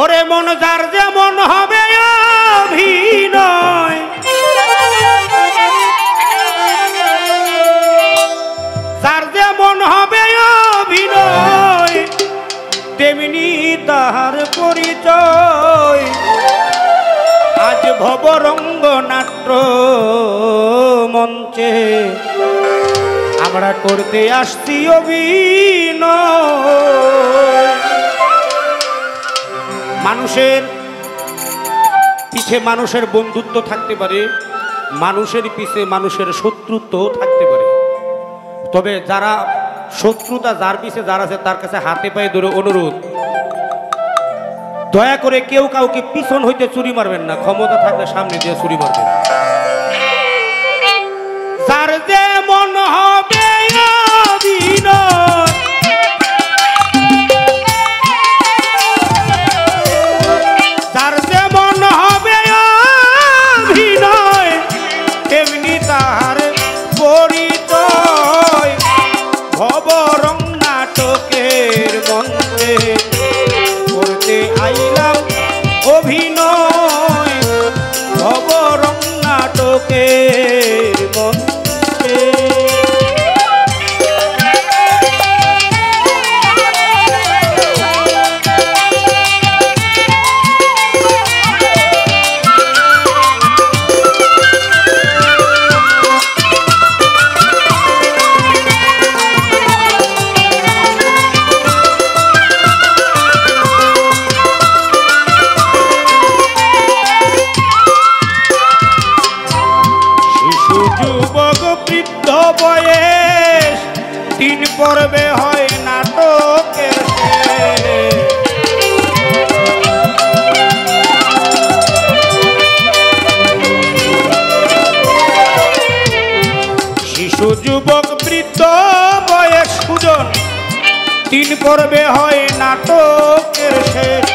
ওরে মন যার যেমন হবে অভিনয়, যার যেমন হবে অভিনয় তেমনি তাহার পরিচয়। আজ ভবরঙ্গ নাট্য মঞ্চে আমরা করতে আসছি অভিনয়। মানুষের পিছে মানুষের বন্ধুত্ব থাকতে পারে, মানুষের পিছে মানুষের শত্রুত্বও থাকতে পারে। তবে যারা শত্রুতা যার পিছে যারা আছে তার কাছে হাতে পায়ে ধরে অনুরোধ, দয়া করে কেউ কাউকে পিছন হইতে চুরি মারবেন না, ক্ষমতা থাকলে সামনে দিয়ে চুরি মারবেন। যার যেমন হবে অভিনয়, যার যেমন হবে অভিনয় তেমনি তাহার পরিচয়। ভবরং নাটকের মঞ্চে করতে আইলাম অভিনয়, ভবরং নাটকের মঞ্চে। বৃদ্ধ বয়স তিন পর্বে হয় নাটকের শিশু যুবক বৃদ্ধ বয়স সুজন তিন পর্বে হয় নাটকের শেষ।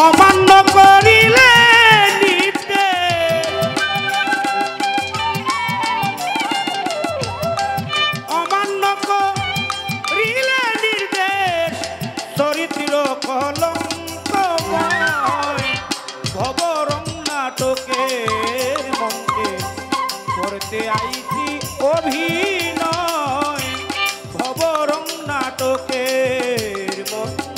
অমান্য করিলে চরিত্র কলঙ্কময়, ভবরং নাটকের মঞ্চে করতে আইছি অভিনয়, ভবরং নাটকের মঞ্চে।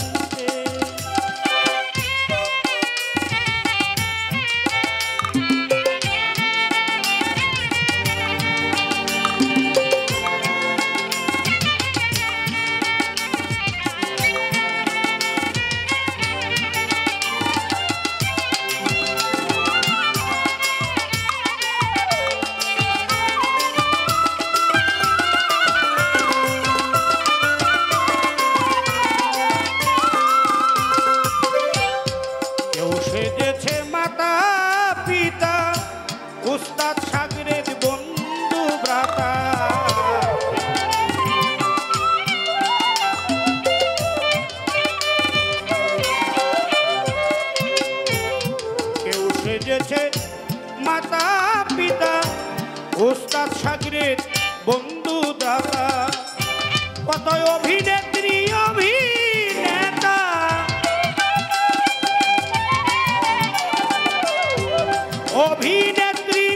সেজেছে মাতা পিতা উস্তাদ শাগরেদ বন্ধু ভ্রাতা, কেউ সেজেছে মাতা পিতা উস্তাদ শাগরেদ বন্ধু দাতা। কত অভিনেত্রী অভিনেতা অভিনেত্রী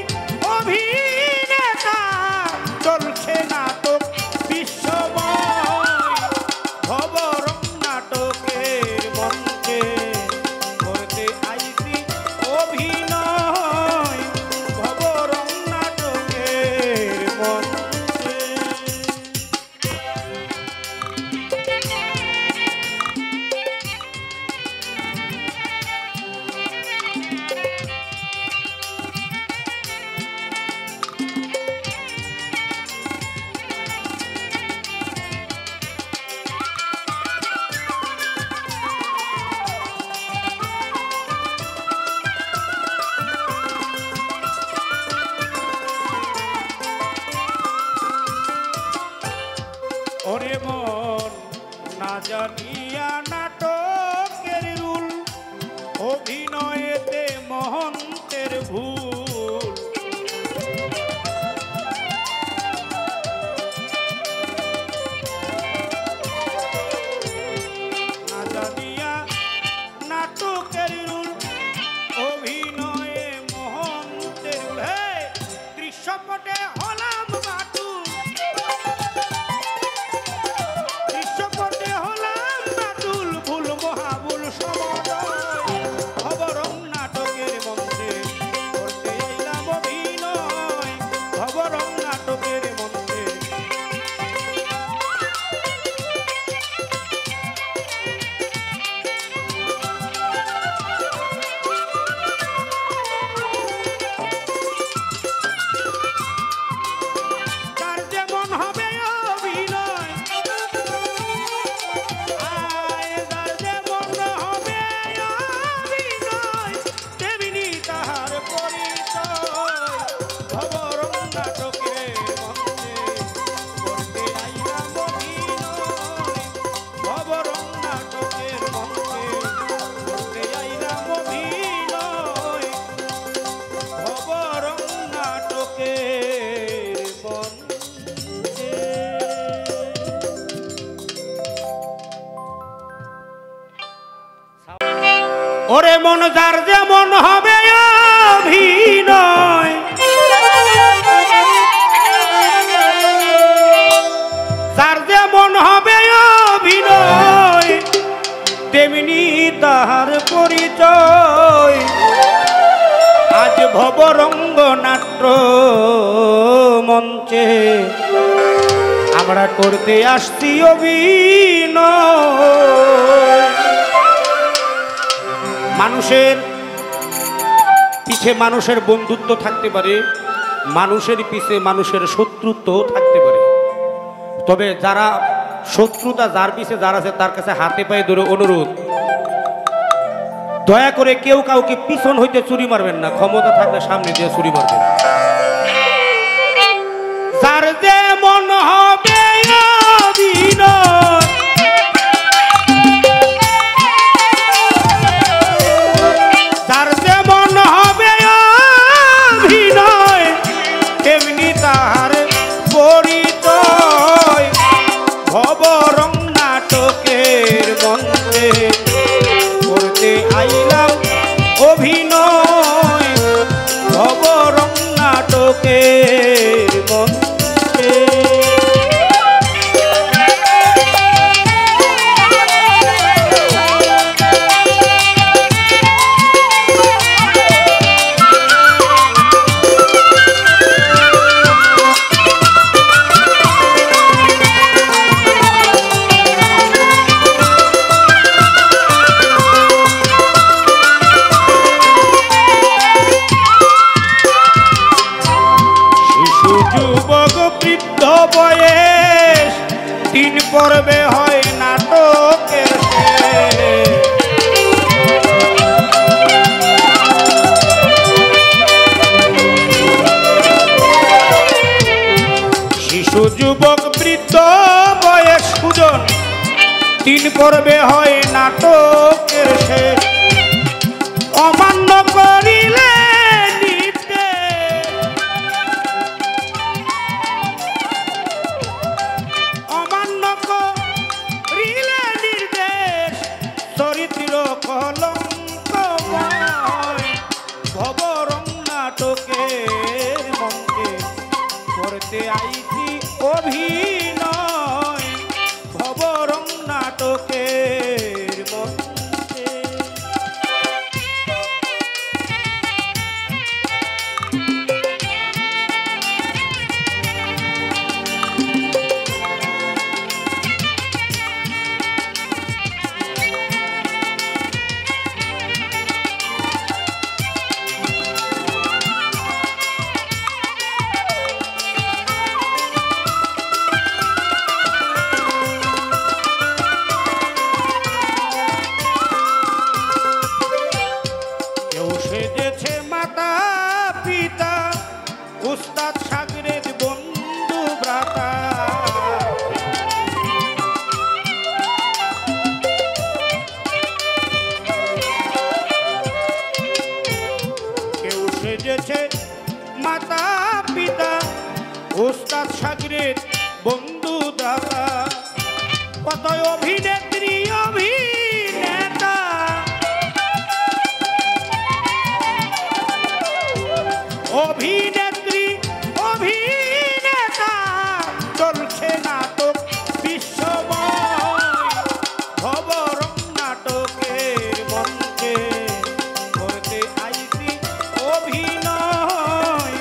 অভিনেতা চলছে নাটক বিশ্বময়, ভবরং নাটকের মঞ্চে করতে আইছি অভিনয়, ভবরং নাটকের মঞ্চে। ওরে মন যার যেমন হবে অভিনয়, যার যেমন হবে অভিনয় তেমনি তাহার পরিচয়। আজ ভবরঙ্গ নাট্য মঞ্চে আমরা করতে আসছি অভিনয়। মানুষের পিছে মানুষের বন্ধুত্ব থাকতে পারে, মানুষের পিছে মানুষের শত্রুত্ব থাকতে পারে। তবে যারা শত্রুতা যার পিছে যারা আছে তার কাছে হাতে পায়ে ধরে অনুরোধ, দয়া করে কেউ কাউকে পিছন হইতে চুরি মারবেন না, ক্ষমতা থাকলে সামনে দিয়ে চুরি মারবেন। যার যেমন হবে অভিনয়, যার যেমন হবে অভিনয় তেমনি তাহার পরিচয়। ভবরং নাটকের মঞ্চে করতে আইলাম অভিনয়, ভবরং নাটকের মঞ্চে। বৃদ্ধ বয়স তিন পর্বে হয় নাটকের শিশু যুবক বৃদ্ধ বয়স সুজন তিন পর্বে হয় নাটকের শেষ। অমান্য করিলে চরিত্র কলঙ্কময়, ভবরং নাটকের মঞ্চে করতে আইছি অভিনয়, ভবরং নাটকের মঞ্চে। সেজেছে মাতা পিতা উস্তাদ শাগরেদ বন্ধু ভ্রাতা, কেউ সেজেছে মাতা পিতা উস্তাদ শাগরেদ বন্ধু দাতা। কত অভিনেত্রী অভিনেতা অভিনেত্রী অভিনেতা চলছে নাটক বিশ্বময়, ভবরং নাটকের মঞ্চে করতে আইছি অভিনয়,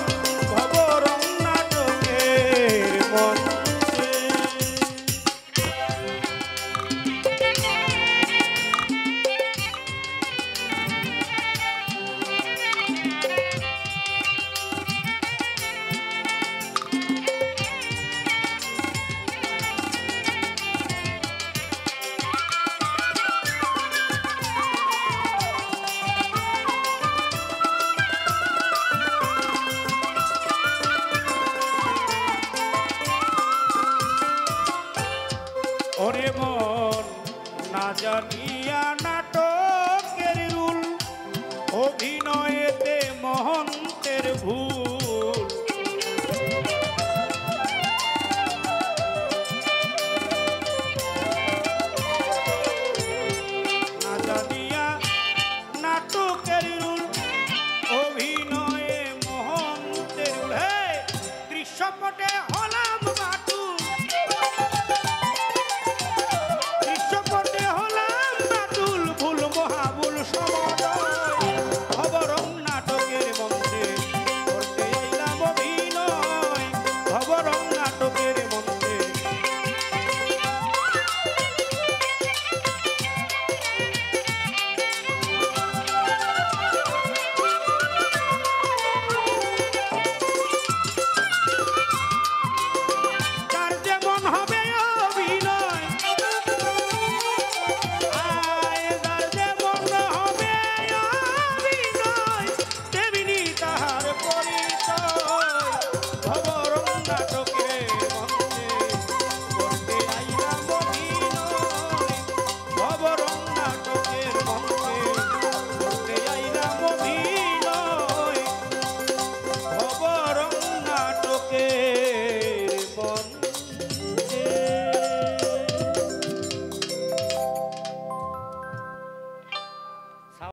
ভবরং নাটকের মঞ্চে। বরং নাটকে